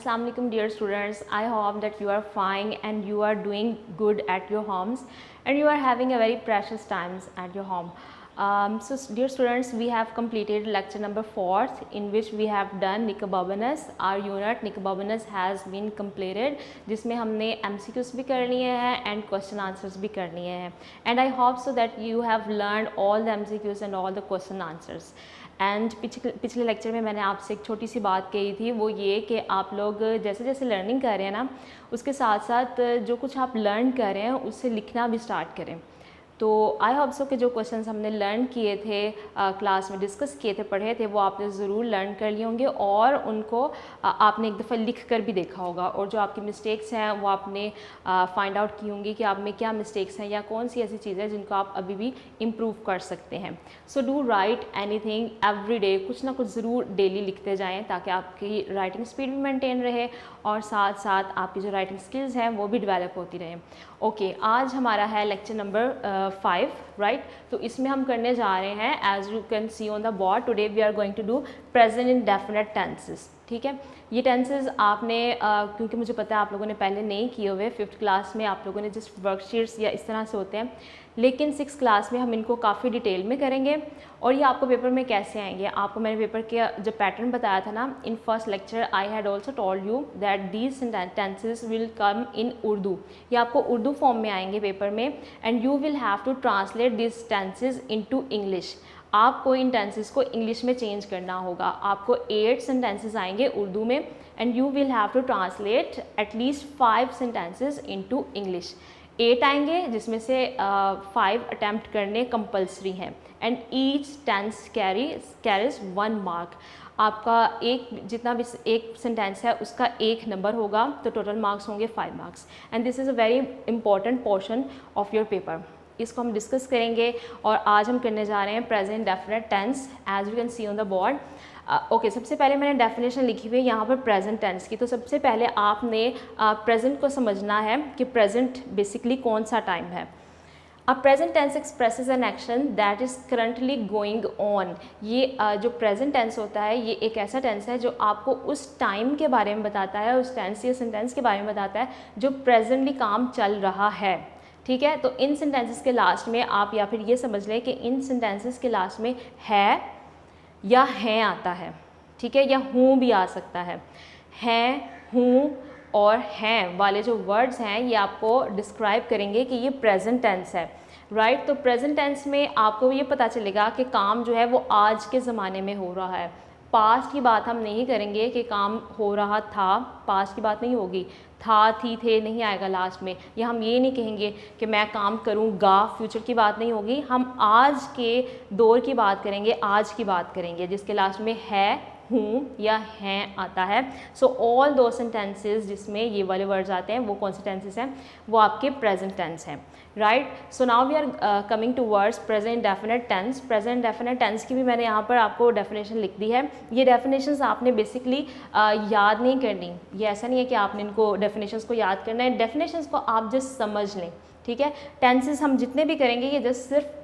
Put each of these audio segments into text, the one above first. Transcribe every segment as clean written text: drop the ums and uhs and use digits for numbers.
Assalamu alaikum dear students. I hope that you are fine and you are doing good at your homes and you are having a very precious times at your home. So dear students, we have completed lecture number 4th in which we have done Nicobarbanus. Our unit Nicobarbanus has been completed जिसमें हमने MCQs भी कर लिए हैं and question answers भी कर लिए हैं and I hope so that you have learned all the MCQs and all the question answers. And पिछले लेक्चर में मैंने आपसे एक छोटी सी बात कही थी, वो ये कि आप लोग जैसे जैसे लर्निंग कर रहे हैं ना, उसके साथ साथ जो कुछ आप लर्न कर रहे हैं उससे लिखना भी स्टार्ट करें. तो आई होप सो कि जो क्वेश्चंस हमने लर्न किए थे, क्लास में डिस्कस किए थे, पढ़े थे, वो आपने ज़रूर लर्न कर लिए होंगे और उनको आपने एक दफ़ा लिख कर भी देखा होगा और जो आपकी मिस्टेक्स हैं वो आपने फाइंड आउट की होंगी कि आप में क्या मिस्टेक्स हैं या कौन सी ऐसी चीज़ें जिनको आप अभी भी इम्प्रूव कर सकते हैं. So do right anything every day, कुछ ना कुछ ज़रूर डेली लिखते जाएँ ताकि आपकी राइटिंग स्पीड भी मेनटेन रहे और साथ साथ आपकी जो राइटिंग स्किल्स हैं वो भी डेवलप होती रहें. ओके, आज हमारा है लेक्चर नंबर 5, राइट. तो इसमें हम करने जा रहे हैं, as you can see on the board, today we are going to do present indefinite tenses. ठीक है, ये टेंसेस आपने क्योंकि मुझे पता है आप लोगों ने पहले नहीं किए हुए, 5th क्लास में आप लोगों ने जस्ट वर्कशीट्स या इस तरह से होते हैं, लेकिन 6th क्लास में हम इनको काफ़ी डिटेल में करेंगे और ये आपको पेपर में कैसे आएंगे. आपको मैंने पेपर के जब पैटर्न बताया था ना in first lecture, I had also told you that these tenses will come in Urdu. ये आपको उर्दू फॉर्म में आएंगे पेपर में and you will have to translate this tenses into English. आपको इन टेंसेस को इंग्लिश में चेंज करना होगा. आपको 8 सेंटेंसेस आएंगे उर्दू में and you will have to translate at least 5 sentences into English. 8 आएंगे जिसमें से 5 अटैम्प्ट करने कंपल्सरी हैं and each tense carries 1 mark. आपका एक जितना भी एक सेंटेंस है उसका 1 नंबर होगा, तो टोटल मार्क्स होंगे 5 marks and this is a very important portion of your paper. इसको हम डिस्कस करेंगे और आज हम करने जा रहे हैं present definite tense, as you can see on the board. Okay, सबसे पहले मैंने डेफिनेशन लिखी हुई है यहाँ पर प्रेजेंट टेंस की. तो सबसे पहले आपने प्रेजेंट को समझना है कि प्रेजेंट बेसिकली कौन सा टाइम है. A present tense expresses an action that is currently going on. ये जो प्रेजेंट टेंस होता है ये एक ऐसा टेंस है जो आपको उस टाइम के बारे में बताता है, उस टेंस या सेंटेंस के बारे में बताता है जो प्रेजेंटली काम चल रहा है. ठीक है, तो इन सेंटेंसेस के लास्ट में आप या फिर ये समझ लें कि इन सेंटेंसेस के लास्ट में है या हैं आता है. ठीक है, या हूँ भी आ सकता है. हैं, हूँ और हैं वाले जो वर्ड्स हैं ये आपको डिस्क्राइब करेंगे कि ये प्रेजेंट टेंस है, राइट. तो प्रेजेंट टेंस में आपको ये पता चलेगा कि काम जो है वो आज के ज़माने में हो रहा है. पास्ट की बात हम नहीं करेंगे कि काम हो रहा था, पास्ट की बात नहीं होगी. था, थी, थे नहीं आएगा लास्ट में. या हम ये नहीं कहेंगे कि मैं काम करूँगा, फ्यूचर की बात नहीं होगी. हम आज के दौर की बात करेंगे, आज की बात करेंगे जिसके लास्ट में है, हूँ या हैं आता है. सो ऑल दो सेंटेंसेस जिसमें ये वाले वर्ड्स आते हैं वो कौन से टेंसेस हैं, वो आपके प्रेजेंट टेंस हैं, right. So now we are coming to words present definite tense. Present definite tense की भी मैंने यहाँ पर आपको डेफिनेशन लिख दी है. ये डेफिनेशंस आपने बेसिकली याद नहीं करनी. ये ऐसा नहीं है कि आपने इनको डेफिनेशंस को याद करना है, डेफिनेशंस को आप जस्ट समझ लें. ठीक है, टेंसेस हम जितने भी करेंगे ये जस्ट सिर्फ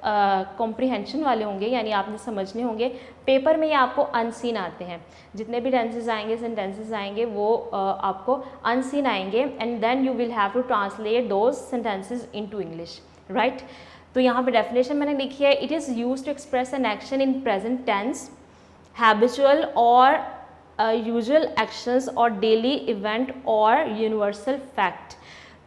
कॉम्प्रिहेंशन वाले होंगे, यानी आपने समझने होंगे. पेपर में ये आपको अनसीन आते हैं. जितने भी टेंसेस आएंगे, सेंटेंसेस आएंगे, वो आपको अनसीन आएंगे and then you will have to translate those sentences into English, right. तो यहाँ पे डेफिनेशन मैंने लिखी है. It is used to express an action in present tense, habitual और यूजुअल एक्शंस और डेली इवेंट और यूनिवर्सल फैक्ट.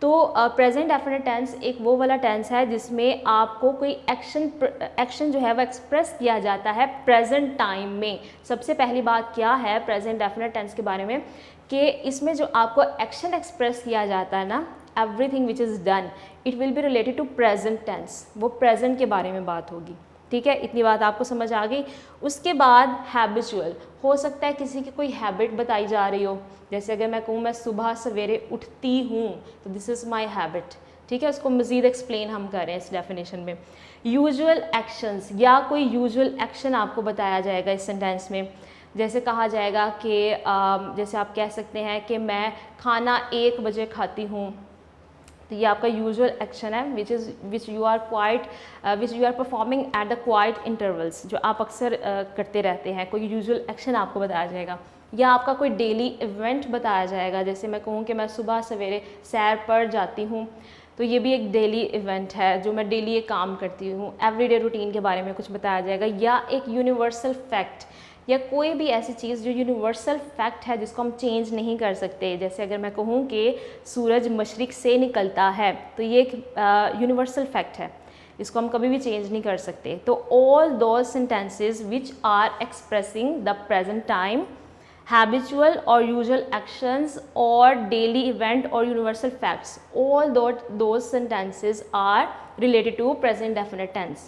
तो प्रेजेंट डेफिनेट टेंस एक वो वाला टेंस है जिसमें आपको कोई एक्शन जो है वो एक्सप्रेस किया जाता है प्रेजेंट टाइम में. सबसे पहली बात क्या है प्रेजेंट डेफिनेट टेंस के बारे में कि इसमें जो आपको एक्शन एक्सप्रेस किया जाता है ना, everything which is done, it will be related to present tense. वो प्रेजेंट के बारे में बात होगी. ठीक है, इतनी बात आपको समझ आ गई. उसके बाद हैबिचुअल, हो सकता है किसी की कोई हैबिट बताई जा रही हो. जैसे अगर मैं कहूँ मैं सुबह सवेरे उठती हूँ तो दिस इज़ माई हैबिट. ठीक है, उसको मज़ीद एक्सप्लेन हम कर रहे हैं इस डेफिनेशन में. यूजुअल एक्शंस, या कोई यूजुअल एक्शन आपको बताया जाएगा इस सेंटेंस में. जैसे कहा जाएगा कि जैसे आप कह सकते हैं कि मैं खाना 1 बजे खाती हूँ. तो ये आपका यूजुअल एक्शन है which you are performing at the quite intervals, जो आप अक्सर करते रहते हैं. कोई यूजुअल एक्शन आपको बताया जाएगा. या आपका कोई डेली इवेंट बताया जाएगा। जैसे मैं कहूँ कि मैं सुबह सवेरे सैर पर जाती हूँ, तो ये भी एक डेली इवेंट है, जो मैं डेली एक काम करती हूँ। एवरीडे रूटीन के बारे में कुछ बताया जाएगा, या एक यूनिवर्सल फैक्ट या कोई भी ऐसी चीज़ जो यूनिवर्सल फैक्ट है जिसको हम चेंज नहीं कर सकते। जैसे अगर मैं कहूँ कि सूरज मशरिक़ से निकलता है, तो ये एक यूनिवर्सल फैक्ट है, इसको हम कभी भी चेंज नहीं कर सकते। तो all those sentences which are expressing the present time, habitual or usual actions or daily event or universal facts, all those sentences are related to present definite tense,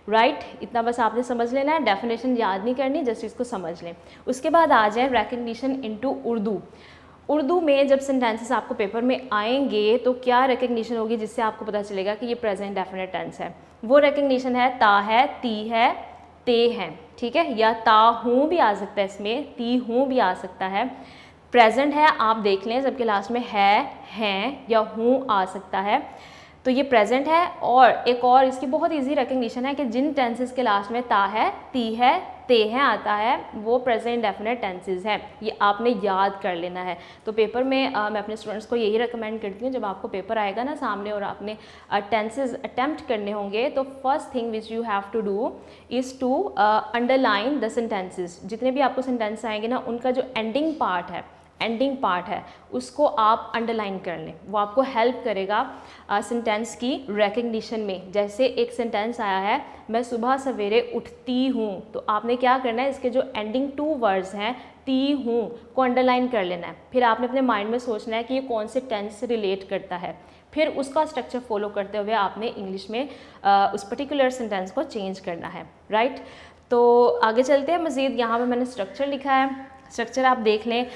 right? इतना बस आपने समझ लेना है, डेफिनेशन याद नहीं करनी, जस्ट इसको समझ लें। उसके बाद आ जाए रिकग्निशन इनटू उर्दू। उर्दू में जब सेंटेंसेस आपको पेपर में आएंगे तो क्या रिकग्निशन होगी जिससे आपको पता चलेगा कि ये प्रेजेंट डेफिनेट टेंस है। वो रिकग्निशन है ता है, ती है, ते हैं, ठीक है, या ता हूँ भी आ सकता है, इसमें ती हूँ भी आ सकता है। प्रेजेंट है, आप देख लें सबके लास्ट में है, हैं या हूँ आ सकता है, तो ये प्रेजेंट है। और एक और इसकी बहुत इजी रिकग्निशन है कि जिन टेंसेस के लास्ट में ता है, ती है, ते हैं आता है, वो प्रेजेंट डेफिनेट टेंसेस हैं। ये आपने याद कर लेना है। तो पेपर में मैं अपने स्टूडेंट्स को यही रिकमेंड करती हूँ, जब आपको पेपर आएगा ना सामने और आपने टेंसेस अटेम्प्ट करने होंगे, तो first thing which you have to do is to underline the sentences. जितने भी आपको सेंटेंस आएंगे ना, उनका जो एंडिंग पार्ट है उसको आप अंडरलाइन कर लें, वो आपको हेल्प करेगा सेंटेंस की रिकग्निशन में। जैसे एक सेंटेंस आया है, मैं सुबह सवेरे उठती हूँ, तो आपने क्या करना है, इसके जो एंडिंग 2 वर्ड्स हैं ती हूँ को अंडरलाइन कर लेना है। फिर आपने अपने माइंड में सोचना है कि ये कौन से टेंस से रिलेट करता है, फिर उसका स्ट्रक्चर फॉलो करते हुए आपने इंग्लिश में उस पर्टिकुलर सेंटेंस को चेंज करना है, राइट। तो आगे चलते हैं मज़ीद। यहाँ पे मैंने स्ट्रक्चर लिखा है, स्ट्रक्चर आप देख लें।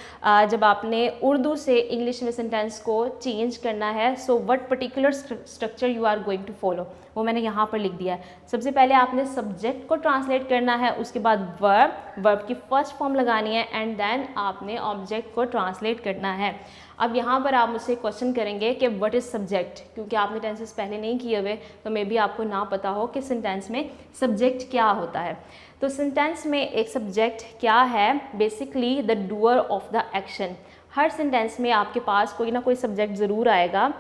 जब आपने उर्दू से इंग्लिश में सेंटेंस को चेंज करना है, so what particular structure you are going to follow, वो मैंने यहाँ पर लिख दिया है। सबसे पहले आपने सब्जेक्ट को ट्रांसलेट करना है, उसके बाद वर्ब की फर्स्ट फॉर्म लगानी है, एंड देन आपने ऑब्जेक्ट को ट्रांसलेट करना है। अब यहाँ पर आप मुझसे क्वेश्चन करेंगे कि व्हाट इज़ सब्जेक्ट, क्योंकि आपने टेंसेस पहले नहीं किए हुए, तो मे बी आपको ना पता हो कि सेंटेंस में सब्जेक्ट क्या होता है। तो सेंटेंस में एक सब्जेक्ट क्या है, basically the doer of the action. Her sentence में आपके पास कोई ना कोई सब्जेक्ट ज़रूर आएगा।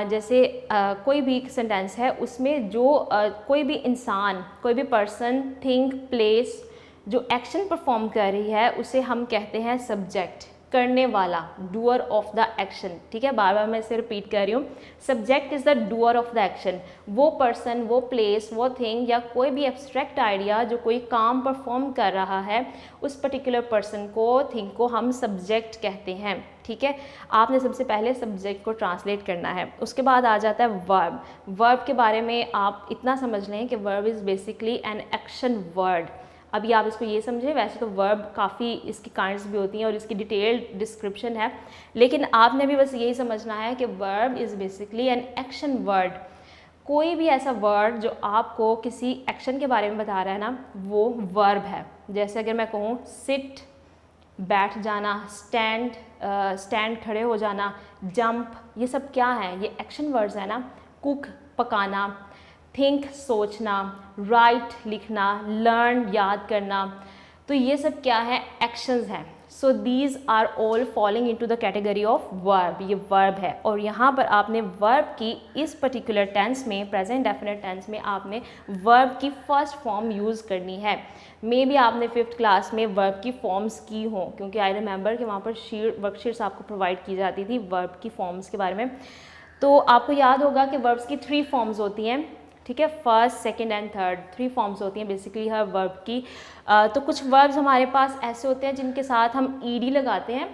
जैसे कोई भी सेंटेंस है, उसमें जो कोई भी इंसान, कोई भी पर्सन, थिंग, प्लेस जो एक्शन परफॉर्म कर रही है, उसे हम कहते हैं सब्जेक्ट, करने वाला, डूअर ऑफ द एक्शन। ठीक है, बार बार मैं इसे रिपीट कर रही हूँ, subject is the doer of the action. वो पर्सन, वो प्लेस, वो थिंग या कोई भी एब्स्ट्रैक्ट आइडिया जो कोई काम परफॉर्म कर रहा है, उस पर्टिकुलर पर्सन को, थिंग को हम सब्जेक्ट कहते हैं। ठीक है, आपने सबसे पहले सब्जेक्ट को ट्रांसलेट करना है। उसके बाद आ जाता है वर्ब। वर्ब के बारे में आप इतना समझ लें कि verb is basically N action word. अभी आप इसको ये समझें, वैसे तो वर्ब काफ़ी इसकी काइंड्स भी होती हैं और इसकी डिटेल्ड डिस्क्रिप्शन है, लेकिन आपने भी बस यही समझना है कि verb is basically N action word. कोई भी ऐसा वर्ड जो आपको किसी एक्शन के बारे में बता रहा है ना, वो वर्ब है। जैसे अगर मैं कहूँ सिट, बैठ जाना, स्टैंड खड़े हो जाना, जंप, ये सब क्या है, ये एक्शन वर्ड्स है ना। कुक, पकाना, थिंक, सोचना, राइट, लिखना, लर्न, याद करना, तो ये सब क्या है, एक्शंस हैं। So these are all falling into the category of verb. ये वर्ब है, और यहाँ पर आपने वर्ब की इस पर्टिकुलर टेंस में, प्रेजेंट डेफिनेट टेंस में, आपने वर्ब की फर्स्ट फॉर्म यूज़ करनी है। मे बी आपने 5th क्लास में वर्ब की फॉर्म्स की हों, क्योंकि आई रिमेंबर कि वहाँ पर वर्कशीट्स आपको प्रोवाइड की जाती थी वर्ब की फॉर्म्स के बारे में। तो आपको याद होगा कि वर्ब्स की 3 फॉर्म्स होती हैं। ठीक है, first, second and third, 3 forms होती हैं बेसिकली हर वर्ब की। तो कुछ वर्ब्स हमारे पास ऐसे होते हैं जिनके साथ हम ईडी लगाते हैं,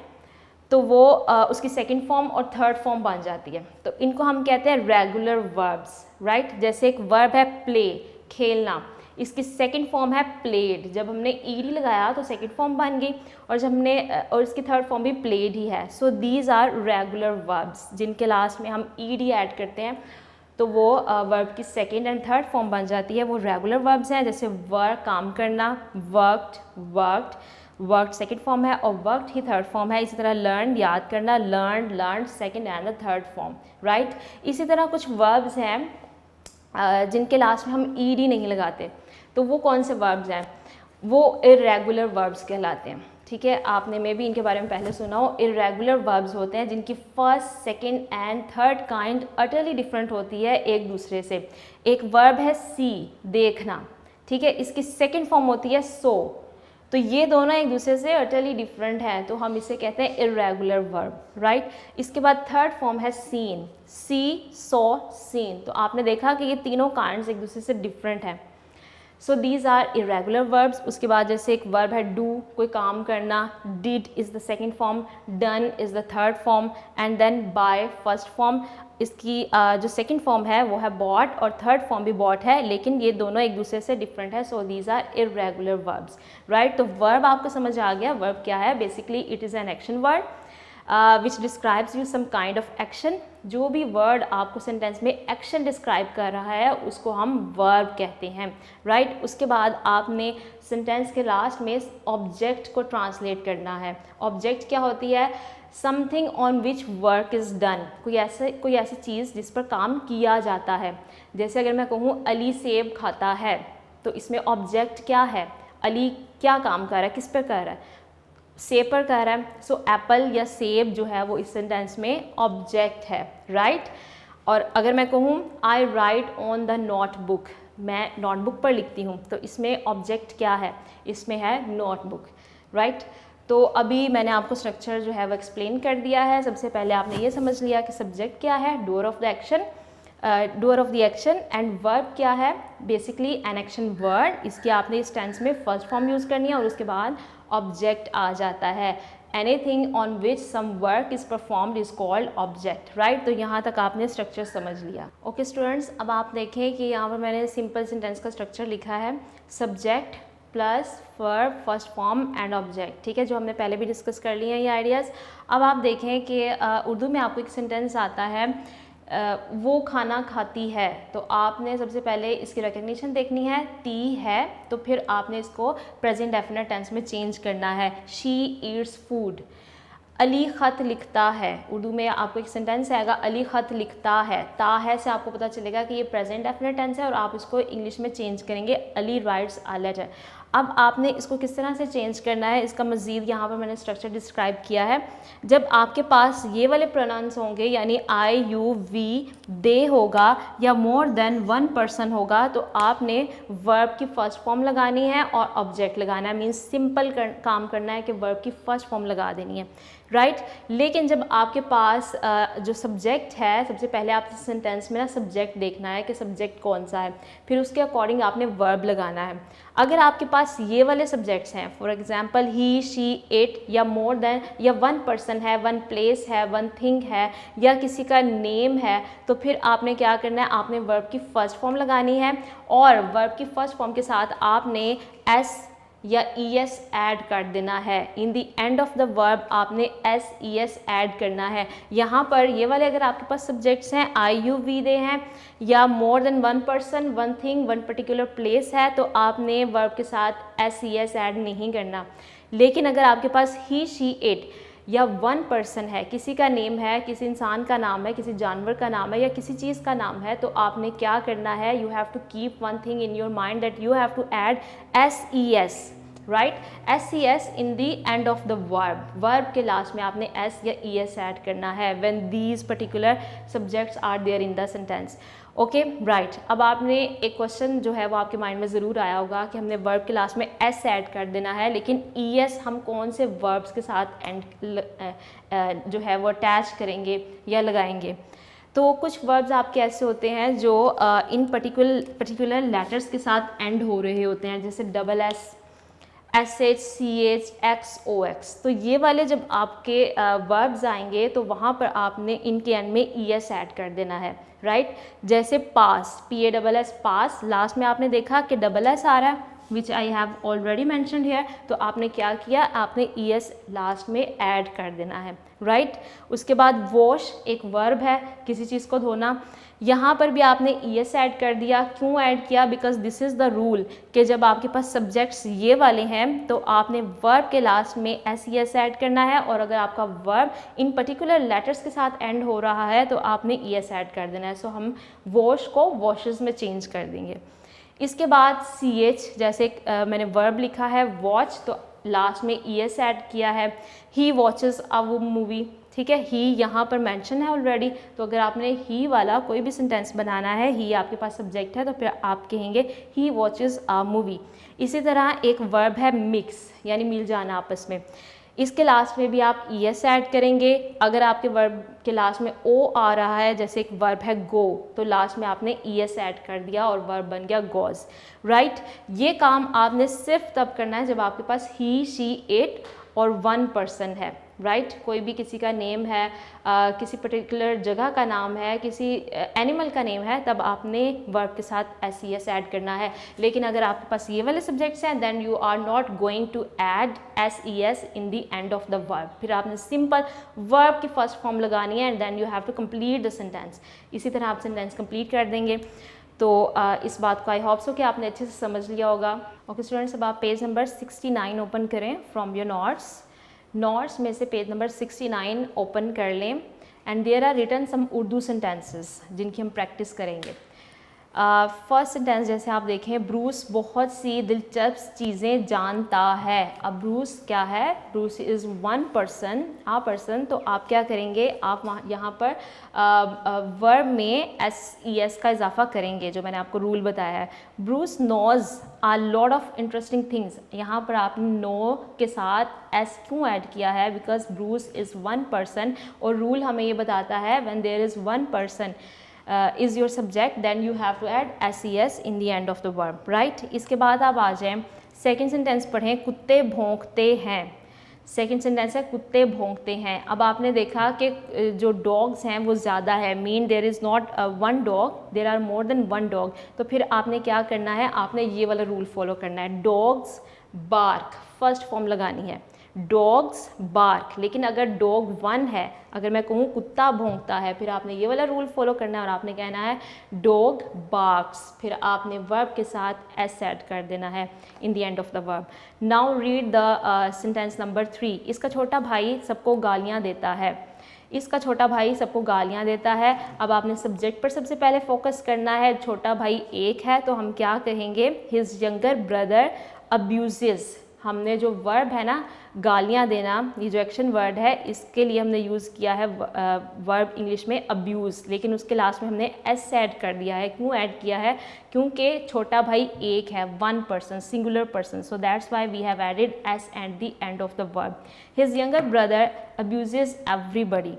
तो वो उसकी सेकंड फॉर्म और थर्ड फॉर्म बन जाती है। तो इनको हम कहते हैं रेगुलर वर्ब्स, राइट। जैसे एक वर्ब है प्ले, खेलना, इसकी सेकंड फॉर्म है प्लेड। जब हमने ईडी लगाया तो सेकंड फॉर्म बन गई, और जब हमने और इसकी थर्ड फॉर्म भी प्लेड ही है। So these are regular verbs, जिनके लास्ट में हम ईडी ऐड करते हैं, तो वो वर्ब की सेकंड एंड थर्ड फॉर्म बन जाती है। वो रेगुलर वर्ब्स हैं। जैसे वर्क, काम करना, वर्क्ड, वर्क्ड सेकंड फॉर्म है, और वर्क्ड ही थर्ड फॉर्म है। इसी तरह लर्न, याद करना, learn second and the third form, right. इसी तरह कुछ वर्ब्स हैं जिनके लास्ट में हम ईडी नहीं लगाते, तो वो कौन से वर्ब्स हैं, वो इर्रेगुलर वर्ब्स कहलाते हैं। ठीक है, आपने मे भी इनके बारे में पहले सुना हो। इरेगुलर वर्ब्स होते हैं जिनकी first, second and third kind utterly different होती है एक दूसरे से। एक वर्ब है सी, देखना, ठीक है, इसकी सेकंड फॉर्म होती है सो, तो ये दोनों एक दूसरे से अटरली डिफरेंट हैं, तो हम इसे कहते हैं इरेगुलर वर्ब, राइट। इसके बाद थर्ड फॉर्म है सीन, सी, सो, सीन, तो आपने देखा कि ये तीनों काइंड्स एक दूसरे से डिफरेंट हैं। So these are irregular verbs. उसके बाद जैसे एक वर्ब है डू, कोई काम करना, did is the second form, done is the third form and then by first form. इसकी जो सेकेंड फॉर्म है वो है बॉट और थर्ड फॉर्म भी बॉट है, लेकिन ये दोनों एक दूसरे से डिफरेंट है। So these are irregular verbs, right. तो वर्ब आपको समझ आ गया, वर्ब क्या है? Basically it is an action word which describes you some kind of action. जो भी वर्ड आपको सेंटेंस में एक्शन डिस्क्राइब कर रहा है उसको हम वर्ब कहते हैं, राइट। उसके बाद आपने सेंटेंस के लास्ट में ऑब्जेक्ट को ट्रांसलेट करना है। ऑब्जेक्ट क्या होती है? Something on which work is done, कोई ऐसी चीज़ जिस पर काम किया जाता है। जैसे अगर मैं कहूँ अली सेब खाता है, तो इसमें ऑब्जेक्ट क्या है? अली क्या काम कर रहा है, किस पर कर रहा है? सेब पर कर रहा है। सो एप्पल या सेब जो है वो इस सेंटेंस में ऑब्जेक्ट है, राइट। और अगर मैं कहूँ आई राइट ऑन द नोटबुक, मैं नोटबुक पर लिखती हूँ, तो इसमें ऑब्जेक्ट क्या है? इसमें है नोटबुक, राइट। तो अभी मैंने आपको स्ट्रक्चर जो है वो एक्सप्लेन कर दिया है। सबसे पहले आपने ये समझ लिया कि सब्जेक्ट क्या है, doer of the action, doer of the action, and verb क्या है? Basically N action word. इसकी आपने इस टेंस में फर्स्ट फॉर्म यूज़ करनी है और उसके बाद ऑब्जेक्ट आ जाता है। Anything on which some work is performed is called object, right. तो यहाँ तक आपने स्ट्रक्चर समझ लिया। ओके स्टूडेंट्स, अब आप देखें कि यहाँ पर मैंने सिंपल सेंटेंस का स्ट्रक्चर लिखा है, subject plus verb, first form and object, ठीक है, जो हमने पहले भी डिस्कस कर लिए हैं ये आइडियाज़। अब आप देखें कि उर्दू में आपको एक सेंटेंस आता है वो खाना खाती है, तो आपने सबसे पहले इसकी रिकग्निशन देखनी है, ती है, तो फिर आपने इसको प्रेजेंट डेफिनेट टेंस में चेंज करना है, शी ईट्स फूड। अली ख़त लिखता है, उर्दू में आपको एक सेंटेंस आएगा अली ख़त लिखता है, ता है से आपको पता चलेगा कि ये प्रेजेंट डेफिनेट टेंस है और आप इसको इंग्लिश में चेंज करेंगे अली राइट्स अ लेटर। अब आपने इसको किस तरह से चेंज करना है, इसका मज़ीद यहाँ पर मैंने स्ट्रक्चर डिस्क्राइब किया है। जब आपके पास ये वाले प्रोनाउंस होंगे, यानी आई, यू, वी, दे होगा या मोर देन वन पर्सन होगा, तो आपने वर्ब की फर्स्ट फॉर्म लगानी है और ऑब्जेक्ट लगाना है। मीन्स सिंपल काम करना है कि वर्ब की फर्स्ट फॉर्म लगा देनी है, राइट। लेकिन जब आपके पास जो सब्जेक्ट है, सबसे पहले आप सेंटेंस में ना सब्जेक्ट देखना है कि सब्जेक्ट कौन सा है, फिर उसके अकॉर्डिंग आपने वर्ब लगाना है। अगर आपके पास ये वाले सब्जेक्ट्स हैं, for example he, she, it, या मोर देन, या वन पर्सन है, वन प्लेस है, वन थिंग है, या किसी का नेम है, तो फिर आपने क्या करना है, आपने वर्ब की फर्स्ट फॉर्म लगानी है और वर्ब की फर्स्ट फॉर्म के साथ आपने एस या ES ऐड कर देना है। इन the end of the verb आपने SES ऐड करना है। यहाँ पर ये वाले अगर आपके पास सब्जेक्ट्स हैं, आई, यू, वी, दे हैं, या मोर than one person, one thing, one particular place है, तो आपने वर्ब के साथ SES ऐड नहीं करना। लेकिन अगर आपके पास ही, शी, इट या वन पर्सन है, किसी का नेम है, किसी इंसान का नाम है, किसी जानवर का नाम है, या किसी चीज़ का नाम है, तो आपने क्या करना है, you have to keep one thing in your mind that you have to add SES, right. SES in the end of the verb, verb के लास्ट में आपने S या ES ऐड करना है when these particular subjects are there in the sentence. Okay, right. अब आपने एक question जो है वो आपके माइंड में ज़रूर आया होगा कि हमने वर्ब के लास्ट में S ऐड कर देना है, लेकिन ES हम कौन से वर्ब्स के साथ एंड जो है वो अटैच करेंगे या लगाएंगे। तो कुछ वर्ब्स आपके ऐसे होते हैं जो इन पर्टिकुलर लेटर्स के साथ एंड हो रहे होते हैं, जैसे double S, SH, CH, XOX। तो ये वाले जब आपके वर्ब्स आएंगे तो वहाँ पर आपने इनके एंड में ES ऐड कर देना है, राइट। जैसे पास, PASS, पास, लास्ट में आपने देखा कि डबल S आ रहा है, which I have already mentioned here, तो आपने क्या किया, आपने ES लास्ट में ऐड कर देना है, राइट। उसके बाद वॉश एक वर्ब है, किसी चीज़ को धोना, यहाँ पर भी आपने ES ऐड कर दिया। क्यों ऐड किया? Because this is the rule कि जब आपके पास सब्जेक्ट्स ये वाले हैं तो आपने वर्ब के लास्ट में SES ऐड करना है, और अगर आपका वर्ब इन पर्टिकुलर लेटर्स के साथ एंड हो रहा है तो आपने ES ऐड कर देना है। सो हम वॉश को वॉशेस में चेंज कर देंगे। इसके बाद CH, जैसे मैंने वर्ब लिखा है वॉच, तो लास्ट में ES ऐड किया है, ही वॉचेस अ मूवी, ठीक है, ही यहाँ पर मेंशन है ऑलरेडी, तो अगर आपने ही वाला कोई भी सेंटेंस बनाना है, ही आपके पास सब्जेक्ट है, तो फिर आप कहेंगे ही वॉचेस अ मूवी। इसी तरह एक वर्ब है मिक्स, यानी मिल जाना आपस में, इसके लास्ट में भी आप ES ऐड करेंगे। अगर आपके वर्ब के लास्ट में O आ रहा है, जैसे एक वर्ब है गो, तो लास्ट में आपने ES ऐड कर दिया और वर्ब बन गया गोज, राइट। ये काम आपने सिर्फ तब करना है जब आपके पास ही, शी, इट और वन पर्सन है, राइट। कोई भी किसी का नेम है, किसी पर्टिकुलर जगह का नाम है, किसी एनिमल का नेम है, तब आपने वर्ब के साथ SES ऐड करना है। लेकिन अगर आपके पास ये वाले सब्जेक्ट्स हैं, then you are not going to add SES in the end of the verb. फिर आपने सिंपल वर्ब की फर्स्ट फॉर्म लगानी है and then you have to complete the sentence. इसी तरह आप सेंटेंस कंप्लीट कर देंगे। तो इस बात को आई होप सो कि आपने अच्छे से समझ लिया होगा। ओके स्टूडेंट्स, अब आप पेज नंबर 69 ओपन करें फ्रॉम योर नोट्स में से पेज नंबर 69 ओपन कर लें and there are written some Urdu sentences जिनकी हम प्रैक्टिस करेंगे। फर्स्ट सेंटेंस जैसे आप देखें, ब्रूस बहुत सी दिलचस्प चीज़ें जानता है। अब ब्रूस क्या है? Bruce is one person, uh person. तो आप क्या करेंगे, आप वहाँ यहाँ पर वर्ब में SES का इजाफा करेंगे, जो मैंने आपको रूल बताया है। Bruce knows a lot of interesting things, यहाँ पर आपने नो के साथ S क्यों ऐड किया है? Because Bruce is one person और रूल हमें ये बताता है when there is one person is your subject, then you have to add SES in the end of the verb, right? इसके बाद आप आ जाएं, सेकेंड सेंटेंस पढ़ें, कुत्ते भौंकते हैं। सेकेंड सेंटेंस है कुत्ते भौंकते हैं। अब आपने देखा कि जो डॉग्स हैं वो ज़्यादा है, mean there is not one dog, there are more than one dog. तो फिर आपने क्या करना है, आपने ये वाला रूल फॉलो करना है, डॉग्स बार्क, फर्स्ट फॉर्म लगानी है, डॉग्स बार्क। लेकिन अगर डॉग वन है, अगर मैं कहूँ कुत्ता भौंकता है, फिर आपने ये वाला रूल फॉलो करना है और आपने कहना है डॉग बार्क्स, फिर आपने वर्ब के साथ S ऐड कर देना है इन the end of the verb. Now read the sentence number 3। इसका छोटा भाई सबको गालियाँ देता है। इसका छोटा भाई सबको गालियाँ देता है। अब आपने सब्जेक्ट पर सबसे पहले फोकस करना है। छोटा भाई एक है तो हम क्या कहेंगे, हिज यंगर ब्रदर अब्यूजेस। हमने जो वर्ब है ना गालियाँ देना, ये जो एक्शन वर्ड है, इसके लिए हमने यूज़ किया है वर्ब इंग्लिश में अब्यूज़, लेकिन उसके लास्ट में हमने S ऐड कर दिया है। क्यों ऐड किया है? क्योंकि छोटा भाई एक है, one person, singular person, so that's why we have added S at the end of the verb. His younger brother abuses everybody,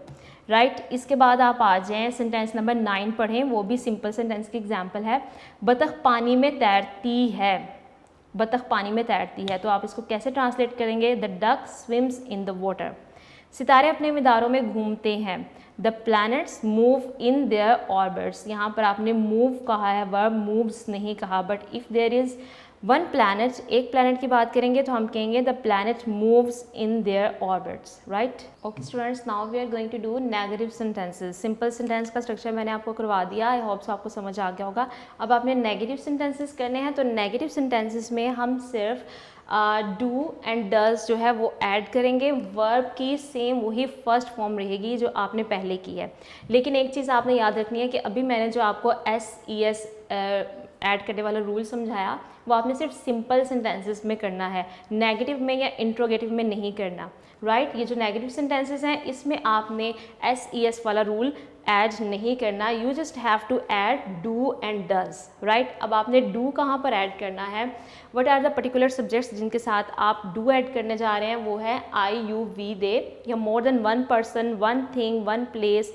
right. इसके बाद आप आ जाएँ, सेंटेंस नंबर 9 पढ़ें, वो भी सिंपल सेंटेंस की एग्जाम्पल है। बतख पानी में तैरती है। बतख पानी में तैरती है, तो आप इसको कैसे ट्रांसलेट करेंगे, the duck swims in the water. सितारे अपने मिदारों में घूमते हैं। The planets move in their orbits. यहाँ पर आपने मूव कहा है, वर्ब मूव्स नहीं कहा, but if there is one planet, एक प्लैनेट की बात करेंगे तो हम कहेंगे the planet moves in their orbits, right. Okay students, now we are going to do negative sentences. Simple sentence का स्ट्रक्चर मैंने आपको करवा दिया, आई होप सो आपको समझ आ गया होगा। अब आपने नेगेटिव सेंटेंसेस करने हैं, तो नेगेटिव सेंटेंसेस में हम सिर्फ डू एंड डज जो है वो ऐड करेंगे। वर्ब की सेम वही फर्स्ट फॉर्म रहेगी जो आपने पहले की है, लेकिन एक चीज़ आपने याद रखनी है कि अभी मैंने जो आपको SES ऐड करने वाला रूल समझाया, वो आपने सिर्फ सिंपल सेंटेंसेस में करना है, नेगेटिव में या इंट्रोगेटिव में नहीं करना, राइट। ये जो नेगेटिव सेंटेंसेस हैं, इसमें आपने SES वाला रूल ऐड नहीं करना, you just have to add do and does, right. अब आपने डू कहाँ पर ऐड करना है, what are the particular subjects जिनके साथ आप डू ऐड करने जा रहे हैं, वो है आई, यू, वी, दे, या मोर than one person, one thing, one place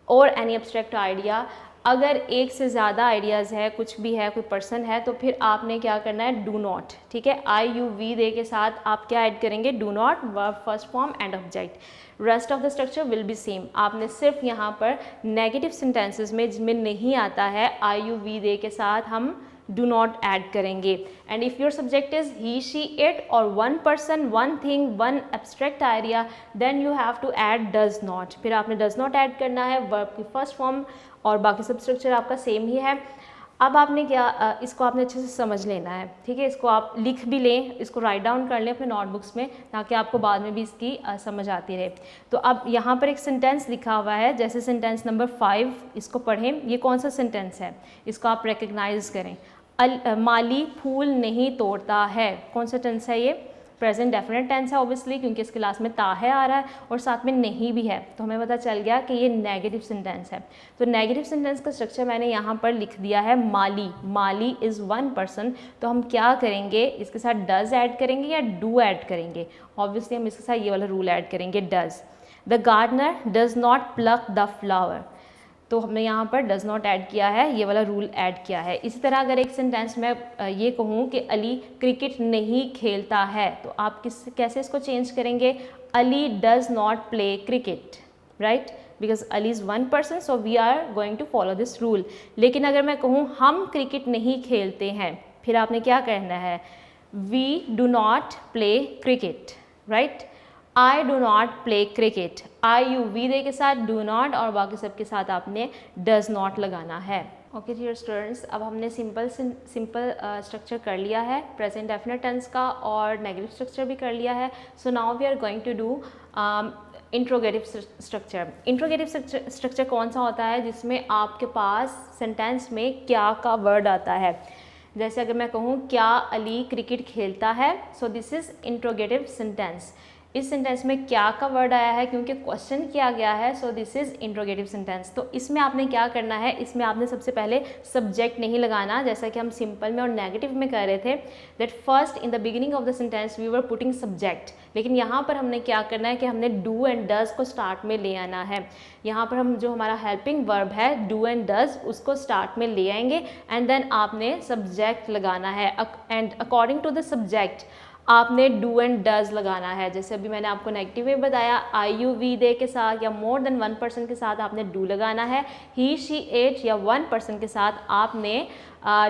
और एनी एब्स्ट्रैक्ट आइडिया। अगर एक से ज़्यादा आइडियाज़ है, कुछ भी है, कोई पर्सन है, तो फिर आपने क्या करना है, डू नॉट, ठीक है। आई, यू, वी, दे के साथ आप क्या ऐड करेंगे, do not, verb first form and object. Rest of the structure will be same. आपने सिर्फ यहाँ पर नेगेटिव सेंटेंसेस में जिनमें नहीं आता है आई, यू, वी, दे के साथ हम डू नॉट ऐड करेंगे। And if your subject is he, she, it और one person, one thing, one abstract idea, then you have to add does not. फिर आपने डज नॉट ऐड करना है, verb की फर्स्ट फॉर्म, और बाकी सब स्ट्रक्चर आपका सेम ही है। अब आपने क्या, इसको आपने अच्छे से समझ लेना है, ठीक है। इसको आप लिख भी लें, इसको राइट डाउन कर लें अपने नोटबुक्स में, ताकि आपको बाद में भी इसकी समझ आती रहे। तो अब यहाँ पर एक सेंटेंस लिखा हुआ है, जैसे सेंटेंस नंबर 5, इसको पढ़ें। ये कौन सा सेंटेंस है, इसको आप रिकग्नाइज करें। माली फूल नहीं तोड़ता है, कौन सा टेंस है ये, प्रेजेंट डेफिनेट टेंस है ऑब्वियसली, क्योंकि इसके लास्ट में ता है आ रहा है और साथ में नहीं भी है, तो हमें पता चल गया कि ये नेगेटिव सेंटेंस है। तो नेगेटिव सेंटेंस का स्ट्रक्चर मैंने यहाँ पर लिख दिया है माली, माली इज़ वन पर्सन। तो हम क्या करेंगे, इसके साथ डज ऐड करेंगे या डू ऐड करेंगे? ऑब्वियसली हम इसके साथ ये वाला रूल ऐड करेंगे, does. The gardener does not pluck the flower, तो हमने यहाँ पर डज नॉट ऐड किया है, ये वाला रूल ऐड किया है। इसी तरह अगर एक सेंटेंस में ये कहूँ कि अली क्रिकेट नहीं खेलता है, तो आप कैसे इसको चेंज करेंगे? Ali does not play cricket, right, because Ali is one person, so we are going to follow this rule. लेकिन अगर मैं कहूँ हम क्रिकेट नहीं खेलते हैं, फिर आपने क्या कहना है? We do not play cricket, right. I do not play cricket, I you we they के साथ डू नॉट और बाकी सब के साथ आपने डज नॉट लगाना है। ओके डियर स्टूडेंट्स, अब हमने सिंपल स्ट्रक्चर कर लिया है, प्रेजेंट डेफिनेट टेंस का, और नेगेटिव स्ट्रक्चर भी कर लिया है। So now we are going to do interrogative structure. Interrogative structure कौन सा होता है? जिसमें आपके पास सेंटेंस में क्या का वर्ड आता है। जैसे अगर मैं कहूँ क्या अली क्रिकेट खेलता है, so this is interrogative sentence. इस सेंटेंस में क्या का वर्ड आया है क्योंकि क्वेश्चन किया गया है, so this is interrogative sentence. तो इसमें आपने क्या करना है, इसमें आपने सबसे पहले सब्जेक्ट नहीं लगाना, जैसा कि हम सिंपल में और नेगेटिव में कर रहे थे, that first in the beginning of the sentence we were putting subject. लेकिन यहाँ पर हमने क्या करना है कि हमने डू एंड डज को स्टार्ट में ले आना है। यहाँ पर हम जो हमारा हेल्पिंग वर्ब है डू एंड डज, उसको स्टार्ट में ले आएंगे एंड देन आपने सब्जेक्ट लगाना है, and according to the subject आपने डू एंड डज लगाना है। जैसे अभी मैंने आपको नेगेटिव में बताया, आई यू वी दे के साथ या मोर देन वन पर्सन के साथ आपने डू लगाना है, ही शी एट या वन पर्सन के साथ आपने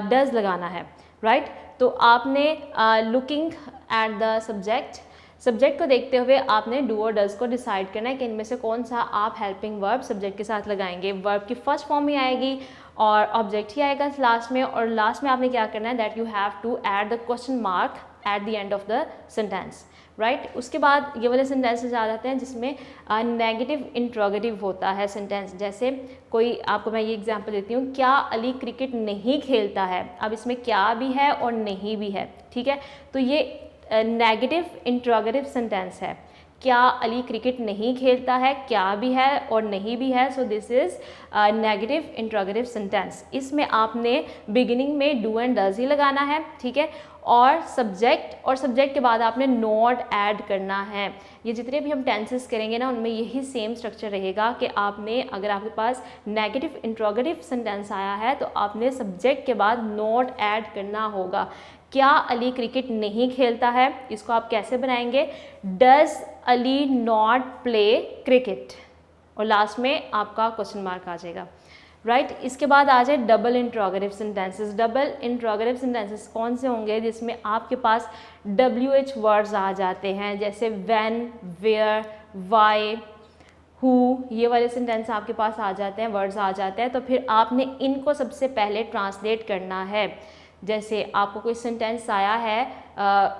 डज लगाना है, राइट। तो आपने लुकिंग एट द सब्जेक्ट को देखते हुए आपने डू और डज को डिसाइड करना है कि इनमें से कौन सा आप हेल्पिंग वर्ब सब्जेक्ट के साथ लगाएंगे। वर्ब की फर्स्ट फॉर्म ही आएगी और ऑब्जेक्ट ही आएगा लास्ट में, और लास्ट में आपने क्या करना है, that you have to add the question mark at the end of the sentence, right. उसके बाद ये वाले सेंटेंसेस आ जाते हैं जिसमें नेगेटिव इंट्रोगेटिव होता है सेंटेंस। जैसे कोई आपको मैं ये एग्जांपल देती हूँ, क्या अली क्रिकेट नहीं खेलता है। अब इसमें क्या भी है और नहीं भी है, ठीक है। तो ये नेगेटिव इंट्रोगेटिव सेंटेंस है। क्या अली क्रिकेट नहीं खेलता है, क्या भी है और नहीं भी है, so this is negative interrogative sentence. इसमें आपने बिगिनिंग में डू एंड डज ही लगाना है, ठीक है, और सब्जेक्ट के बाद आपने नॉट ऐड करना है। ये जितने भी हम टेंसेस करेंगे ना, उनमें यही सेम स्ट्रक्चर रहेगा कि आपने, अगर आपके पास नेगेटिव इंट्रोगेटिव सेंटेंस आया है तो आपने सब्जेक्ट के बाद नॉट ऐड करना होगा। क्या अली क्रिकेट नहीं खेलता है, इसको आप कैसे बनाएंगे, does Ali not play cricket, और लास्ट में आपका क्वेश्चन मार्क आ जाएगा, राइट। इसके बाद आ जाए double interrogative sentences. Double interrogative sentences कौन से होंगे, जिसमें आपके पास WH वर्ड्स आ जाते हैं, जैसे व्हेन, वेयर, वाई, हु, ये वाले सेंटेंस आपके पास आ जाते हैं, वर्ड्स आ जाते हैं। तो फिर आपने इनको सबसे पहले ट्रांसलेट करना है। जैसे आपको कोई सेंटेंस आया है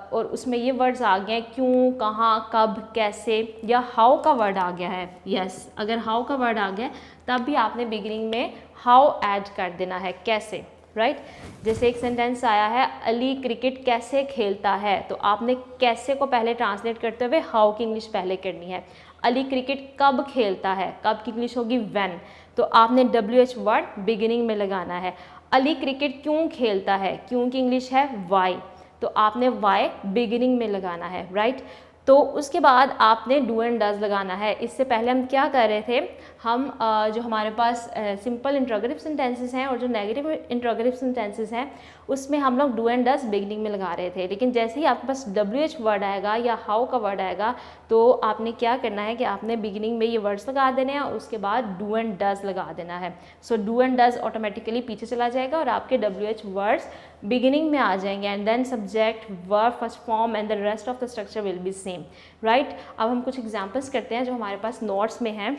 और उसमें ये वर्ड्स आ गए हैं, क्यों, कहाँ, कब, कैसे, या हाउ का वर्ड आ गया है, यस, अगर हाउ का वर्ड आ गया तब भी आपने बिगिनिंग में हाउ ऐड कर देना है, कैसे, राइट। जैसे एक सेंटेंस आया है, अली क्रिकेट कैसे खेलता है, तो आपने कैसे को पहले ट्रांसलेट करते हुए हाउ की इंग्लिश पहले करनी है। अली क्रिकेट कब खेलता है, कब की इंग्लिश होगी व्हेन, तो आपने WH वर्ड बिगिनिंग में लगाना है। अली क्रिकेट क्यों खेलता है, क्यों की इंग्लिश है वाई, तो आपने वाई बिगिनिंग में लगाना है, राइट। तो उसके बाद आपने डू एंड डज लगाना है। इससे पहले हम क्या कर रहे थे, हम जो हमारे पास सिंपल इंट्रोगेटिव सेंटेंसेस हैं और जो नेगेटिव इंट्रोगेटिव सेंटेंसेस हैं उसमें हम लोग डू एंड डज बिगिनिंग में लगा रहे थे। लेकिन जैसे ही आपके पास WH वर्ड आएगा या हाउ का वर्ड आएगा तो आपने क्या करना है कि आपने बिगिनिंग में ये वर्ड्स लगा देने हैं और उसके बाद डू एंड डज लगा देना है। So do and does automatically पीछे चला जाएगा और आपके WH वर्ड्स बिगिनिंग में आ जाएंगे, and then subject, verb, first form and the rest of the structure will be same, right. अब हम कुछ एग्जांपल्स करते हैं जो हमारे पास नोट्स में हैं।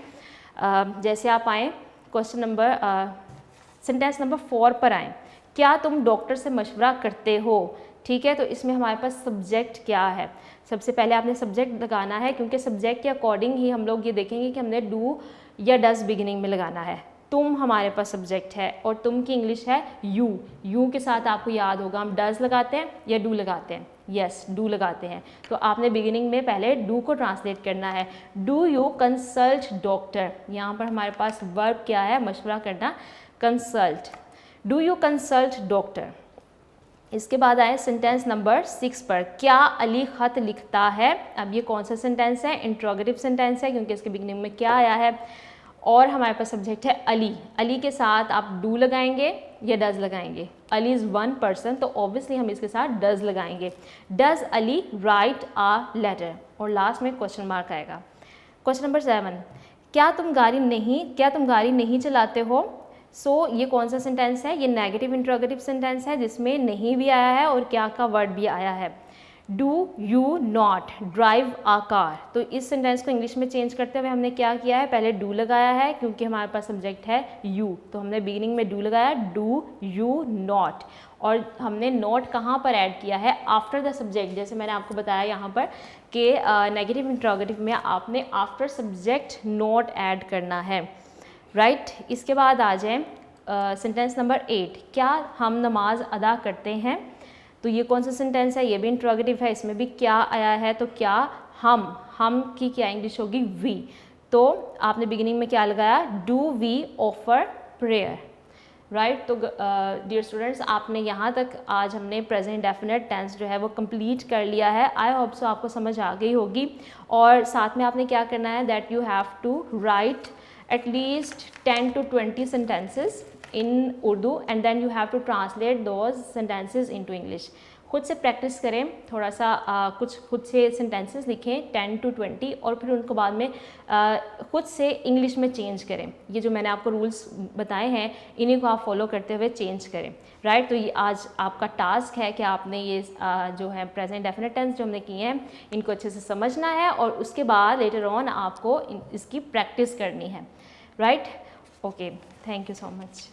जैसे आप आएँ सेंटेंस नंबर 4 पर आएँ, क्या तुम डॉक्टर से मशवरा करते हो, ठीक है। तो इसमें हमारे पास सब्जेक्ट क्या है, सबसे पहले आपने सब्जेक्ट लगाना है, क्योंकि सब्जेक्ट के अकॉर्डिंग ही हम लोग ये देखेंगे कि हमने डू या डज बिगिनिंग में लगाना है, तुम हमारे पास सब्जेक्ट है और तुम की इंग्लिश है यू। यू के साथ आपको याद होगा हम डज लगाते हैं या डू लगाते हैं, यस डू लगाते हैं। तो आपने बिगिनिंग में पहले डू को ट्रांसलेट करना है। डू यू कंसल्ट डॉक्टर, यहाँ पर हमारे पास वर्ब क्या है, मशवरा करना, consult. Do you consult doctor. इसके बाद आए सेंटेंस नंबर 6 पर, क्या अली ख़त लिखता है। अब ये कौन सा सेंटेंस है, इंट्रोगेटिव सेंटेंस है क्योंकि इसके बिगिनिंग में क्या आया है और हमारे पास सब्जेक्ट है अली। अली के साथ आप डू लगाएंगे या डज लगाएंगे, अली इज़ वन पर्सन तो ऑब्वियसली हम इसके साथ डज लगाएंगे। Does Ali write a letter, और लास्ट में क्वेश्चन मार्क आएगा। क्वेश्चन नंबर 7, क्या तुम गाड़ी नहीं चलाते हो। ये कौन सा सेंटेंस है, ये नेगेटिव इंट्रोगेटिव सेंटेंस है जिसमें नहीं भी आया है और क्या का वर्ड भी आया है। Do you not drive a car, तो इस सेंटेंस को इंग्लिश में चेंज करते हुए हमने क्या किया है, पहले डू लगाया है क्योंकि हमारे पास सब्जेक्ट है यू, तो हमने बिगिनिंग में डू लगाया, डू यू नॉट, और हमने नॉट कहाँ पर ऐड किया है, आफ्टर द सब्जेक्ट। जैसे मैंने आपको बताया यहाँ पर कि नेगेटिव इंट्रोगेटिव में आपने आफ्टर सब्जेक्ट नॉट ऐड करना है, राइट। इसके बाद आ जाए सेंटेंस नंबर 8, क्या हम नमाज अदा करते हैं। तो ये कौन सा सेंटेंस है, ये भी इंट्रोगेटिव है, इसमें भी क्या आया है, तो क्या हम की क्या इंग्लिश होगी, वी। तो आपने बिगिनिंग में क्या लगाया, do we offer prayer, right. तो डियर स्टूडेंट्स, आपने यहाँ तक आज हमने प्रेजेंट डेफिनेट टेंस जो है वो कंप्लीट कर लिया है। आई होप सो आपको समझ आ गई होगी। और साथ में आपने क्या करना है, that you have to write at least 10 to 20 sentences in Urdu and then you have to translate those sentences into English. खुद से प्रैक्टिस करें, थोड़ा सा कुछ खुद से सेंटेंसेस लिखें 10 to 20 और फिर उनको बाद में खुद से इंग्लिश में चेंज करें। ये जो मैंने आपको रूल्स बताए हैं इन्हीं को आप फॉलो करते हुए चेंज करें, राइट। तो ये आज आपका टास्क है कि आपने ये जो है प्रेजेंट डेफिनेट टेंस जो हमने किए हैं इनको अच्छे से समझना है और उसके बाद लेटर ऑन आपको इसकी प्रैक्टिस करनी है, right. Okay, thank you so much.